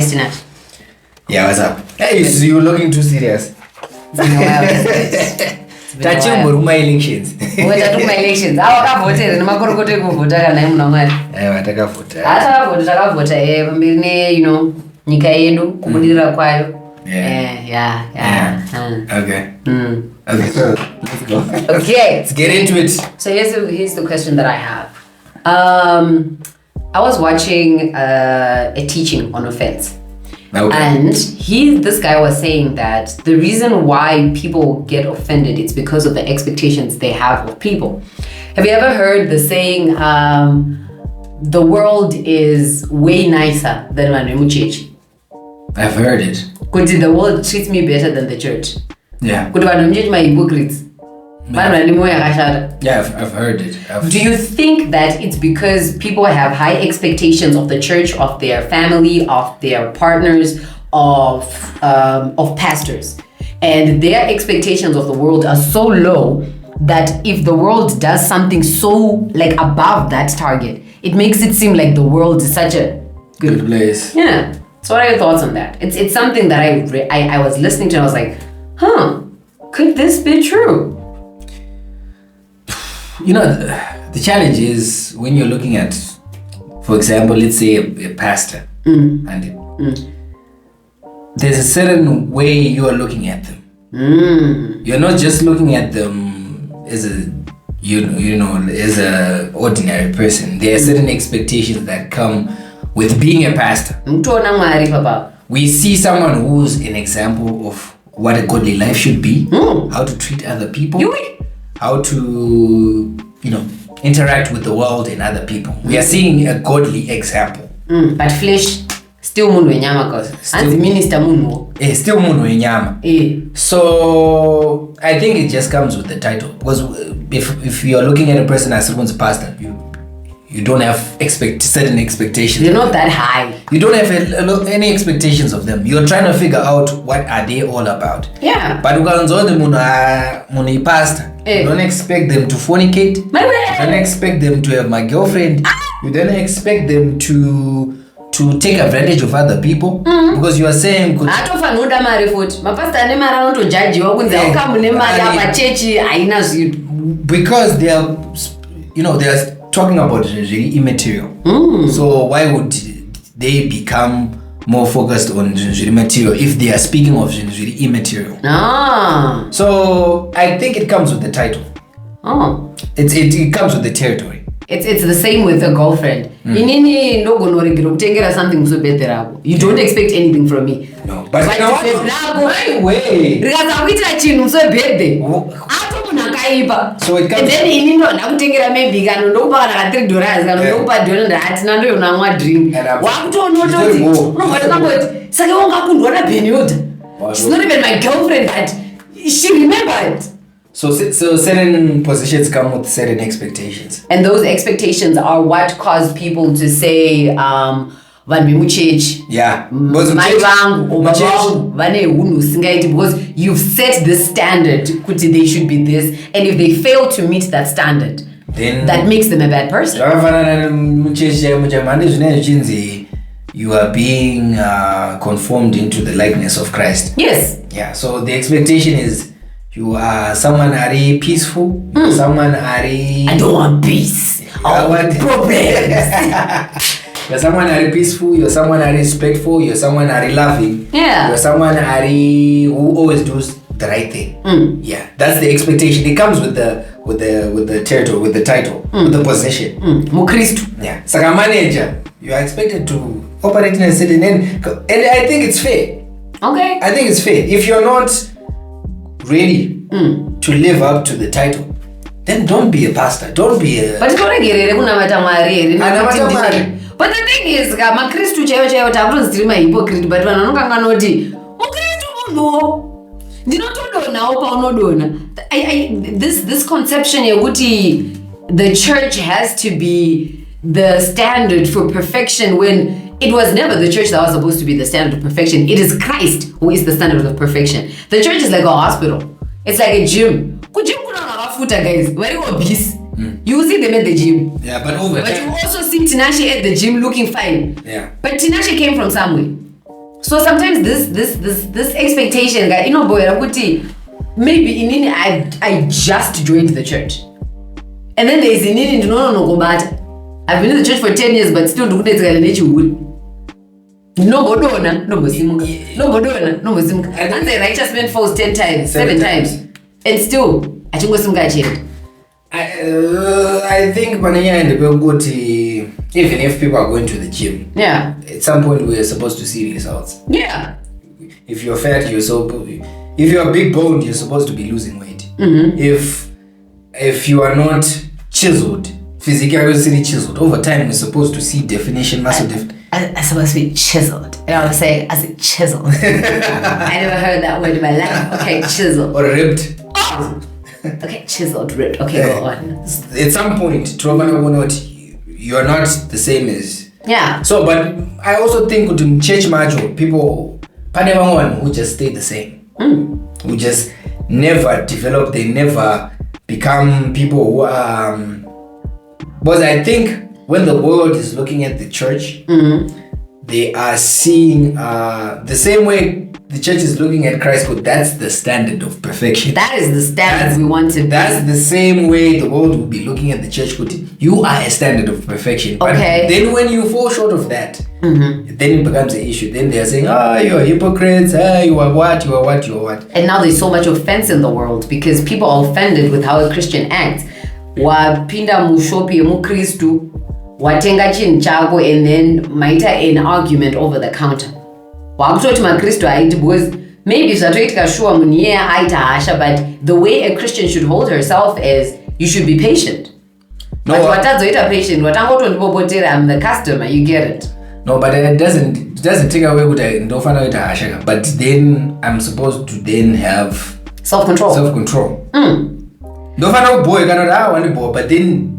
Yes, Tinashe. Yeah, what's up? Hey, so you're looking too serious. It's been a while. Touching Burma elections. Watuma elections. Awakavotera nemakorokoto ekuvhota kana imuna mwari. Watakavhota. Takavhota pamberi ne nyika yedu kubudirira kwayo. Yeah. Okay. Okay, so let's go. Okay. Let's get into it. So here's the question that I have. I was watching a teaching on offense. Okay. And this guy was saying that the reason why people get offended is because of the expectations they have of people. Have you ever heard the saying, the world is way nicer than Vanhu? I've heard it. Because the world treats me better than the church. Yeah. Because Vanhu my hypocrites. Yeah, I've heard it. Do you think that it's because people have high expectations of the church, of their family, of their partners, of pastors, and their expectations of the world are so low that if the world does something so above that target, it makes it seem like the world is such a good place? Yeah. So what are your thoughts on that? It's something that I was listening to and I was like, could this be true? The challenge is when you're looking at, for example, let's say a pastor, and there's a certain way you are looking at them. You're not just looking at them as a as a ordinary person. There are certain expectations that come with being a pastor. We see someone who's an example of what a godly life should be, how to treat other people, how to, interact with the world and other people. We are seeing a godly example. But flesh, still munhu wenyama cause. As minister munhu. Still munhu wenyama. So I think it just comes with the title. Because if you are looking at a person as someone's pastor, you don't have certain expectations. They're not that high. You don't have any expectations of them. You're trying to figure out what are they all about. Yeah. But munhu pastor, you don't expect them to fornicate. You don't expect them to have my girlfriend. You don't expect them to take advantage of other people, because you are saying because they are they are talking about really immaterial. So why would they become more focused on really material if they are speaking of really immaterial? So I think it comes with the title. It comes with the territory. It's the same with a girlfriend. Inini ndogonoregera something musobetherabo. You don't expect anything from me. No, but my way. So it comes. And then inini ndakutengera maybe kana ndokupa kana $3 kana ndokupa $1 nando yonamwa drink. Wakutonototi. Unobata saka ungakundwa na Benyoda. She's not even my girlfriend, but she remembered. So certain positions come with certain expectations. And those expectations are what cause people to say, yeah. Because you've set the standard, they should be this. And if they fail to meet that standard, then that makes them a bad person. You are being conformed into the likeness of Christ. Yes. Yeah. So the expectation is, you are someone very peaceful. Someone very... I don't want peace. I want problems. You're someone very peaceful. You're someone very respectful. You're someone very loving. Yeah. You're someone who always does the right thing. Yeah. That's the expectation. It comes with the territory, with the title, with the position. Mukristu. Yeah. So a manager, you are expected to operate in a certain and I think it's fair. Okay. I think it's fair. If you're not ready to live up to the title, then don't be a pastor. Don't be a... But But the thing is, Makristu chaiwo takutonzi tiri hypocrite, but vanhu vanonganganoti Mukristu munhu ndinotodona paunodona. This conception yekuti the church has to be the standard for perfection, when it was never the church that was supposed to be the standard of perfection. It is Christ who is the standard of perfection. The church is like a hospital. It's like a gym. Kujim kuna wakafuta, guys. Very obese. You see them at the gym. Yeah, but over But time. you also see Tinashe at the gym looking fine. Yeah. But Tinashe came from somewhere. So sometimes this expectation, you know, boy, maybe in I just joined the church, and then there's in no, but I've been in the church for 10 years, but still do this guy no bodona, no bosimuka, no bodona, no bosimuka. And the righteous man falls 10 times, 7 times, and still I think was I think Manaya and the Belgoti, even if people are going to the gym, yeah, at some point we are supposed to see results. Yeah. If you're fat, if you're big boned, you're supposed to be losing weight. If you are not chiseled, physically chiseled, over time we're supposed to see definition, muscle definition. I'm supposed to be chiseled. And I was saying, I said chiseled. I never heard that word in my life. Okay, chiseled. Or ripped. Oh. Okay, chiseled, ripped. Okay, go on. At some point, you are not the same as. Yeah. So, but I also think with church macho, people, one who just stay the same. Who just never develop, they never become people who are. Because I think when the world is looking at the church, they are seeing the same way the church is looking at Christ, but that's the standard of perfection. That is the standard we want to be. That's the same way the world will be looking at the church, but you are a standard of perfection. But then when you fall short of that, then it becomes an issue. Then they're saying, you are hypocrites, you are what, you are what, you are what. And now there's so much offense in the world because people are offended with how a Christian acts. Wapinda mushopi mukristu, watenga chinhu chako, and then maita an argument over the counter. Wakutoti makristu haiti because maybe zvatoitika sure munhu iye aita hasha, but the way a Christian should hold herself is you should be patient. No, but watazoita patient, watangotondipopotera, I'm the customer, you get it. No, but it doesn't take away with ndofana kuita hasha, but then I'm supposed to then have self-control. Ndofana boy cannot want boy, but then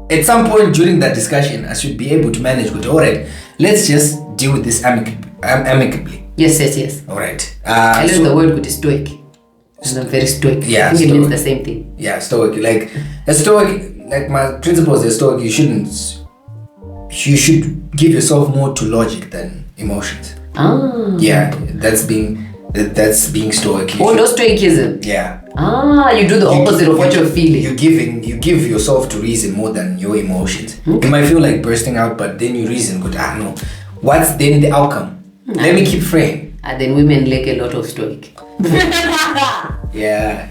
at some point during that discussion I should be able to manage with, all right, let's just deal with this amicably. Yes. All right. I love the word good stoic. It's very stoic. Yeah, I think it means the same thing. Yeah, stoic. Like a stoic, like my principle is a stoic. You should give yourself more to logic than emotions. Yeah, that's being stoic. Oh, no stoicism. Yeah. You do the opposite of what you're feeling. You give yourself to reason more than your emotions. You might feel like bursting out, but then you reason, but no. What's then the outcome? Let me keep frame. And then women lack a lot of stoic. Yeah.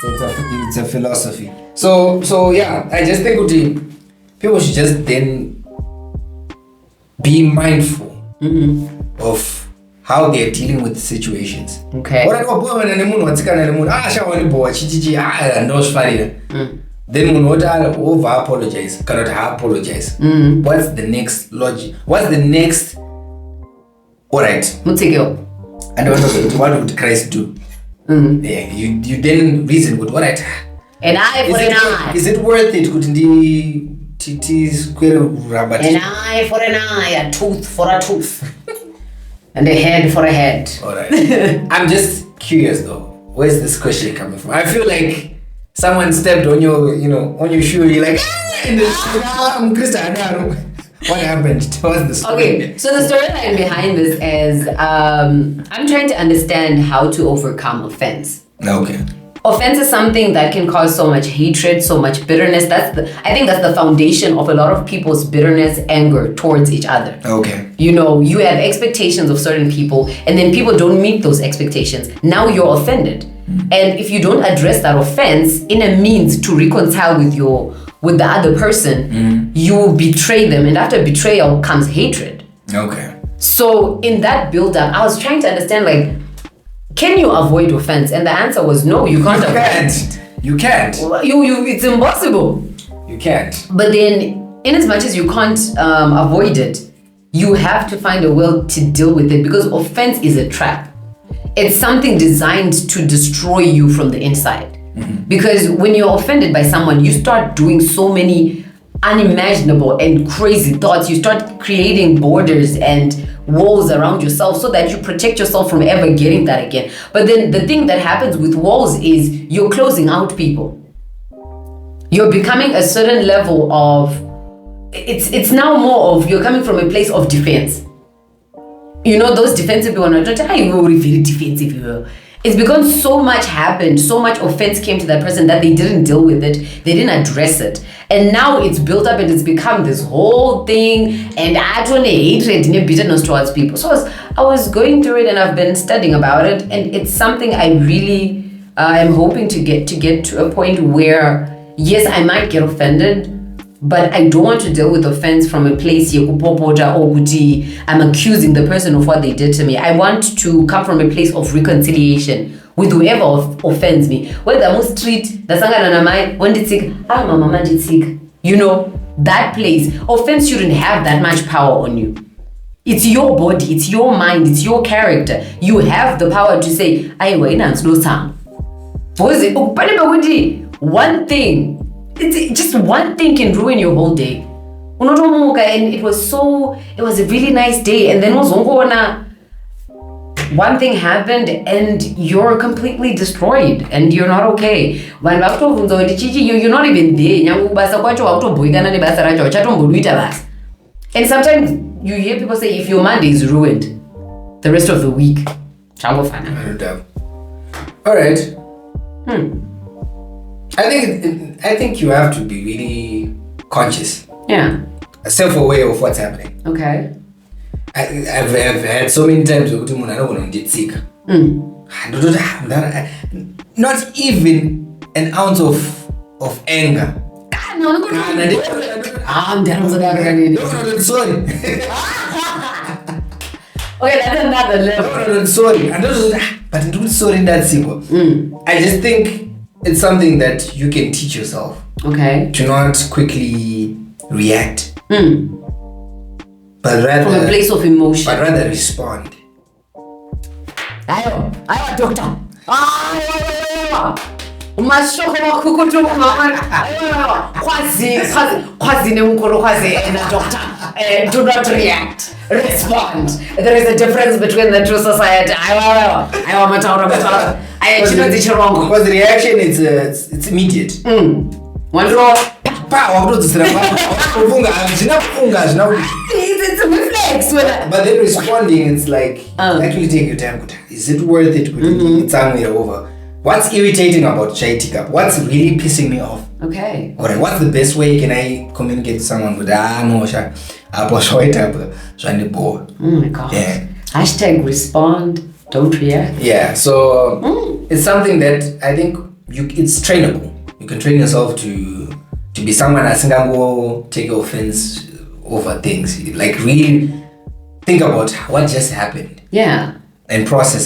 It's a philosophy. So yeah, I just think people should just then be mindful of how they are dealing with the situations. Okay. Then over apologize, cannot apologize. What's the next logic? What's the next? All right. And what would Christ do? Yeah, you then reason with, all right. An eye for an eye. Is it worth it? An eye for an eye, a tooth for a tooth, and a head for a head. All right. I'm just curious though. Where's this question coming from? I feel like someone stepped on your, on your shoe. You're like, I'm Christian. What happened? What's the story? Okay, so the storyline behind this is I'm trying to understand how to overcome offense. Okay. Offense is something that can cause so much hatred, so much bitterness. I think that's the foundation of a lot of people's bitterness, anger towards each other. Okay. You have expectations of certain people, and then people don't meet those expectations. Now you're offended. And if you don't address that offense in a means to reconcile with the other person, you betray them, and after betrayal comes hatred. Okay. So in that build-up, I was trying to understand, can you avoid offense? And the answer was no, you can't. You can't. It's impossible. You can't. But then, in as much as you can't avoid it, you have to find a way to deal with it, because offense is a trap. It's something designed to destroy you from the inside. Because when you're offended by someone, you start doing so many unimaginable and crazy thoughts. You start creating borders and walls around yourself so that you protect yourself from ever getting that again. But then the thing that happens with walls is you're closing out people. You're becoming a certain level of, it's now more of you're coming from a place of defense. you know, those defensive people are not very defensive. It's because so much happened, so much offense came to that person that they didn't deal with it, they didn't address it. And now it's built up and it's become this whole thing, and I don't hatred and bitterness towards people. So I was going through it and I've been studying about it, and it's something I really am hoping to get to a point where, yes, I might get offended, but I don't want to deal with offense from a place I'm accusing the person of what they did to me. I want to come from a place of reconciliation with whoever offends me. Whether I'm on street, you know, that place. Offense shouldn't have that much power on you. It's your body, it's your mind, it's your character. You have the power to say, one thing, it's just one thing can ruin your whole day. And it was a really nice day, and then one thing happened and you're completely destroyed and you're not okay. You're not even there. And sometimes you hear people say, if your Monday is ruined, the rest of the week. All right. I think you have to be really conscious. Yeah. Self-aware of what's happening. Okay. I've had so many times not even an ounce of anger. Sorry. Okay, that's another level. Sorry. But I'm not sorry in that simple. I just think it's something that you can teach yourself. Okay. To not quickly react. But rather, from a place of emotion. But rather respond. Ayo, doctor. Doctor. Do not react. Respond. There is a difference between the two society. Because the reaction it's immediate. One draw. It's a reflex. But then responding, it's like, actually take your time. Is it worth it? It's somewhere over. What's irritating about Chaitika? What's really pissing me off? Okay. Alright, what's the best way can I communicate to someone with oh my god. Yeah. Hashtag respond, don't react. Yeah, so it's something that I think it's trainable. You can train yourself to be someone that will take offense over things. Like really think about what just happened. Yeah. And process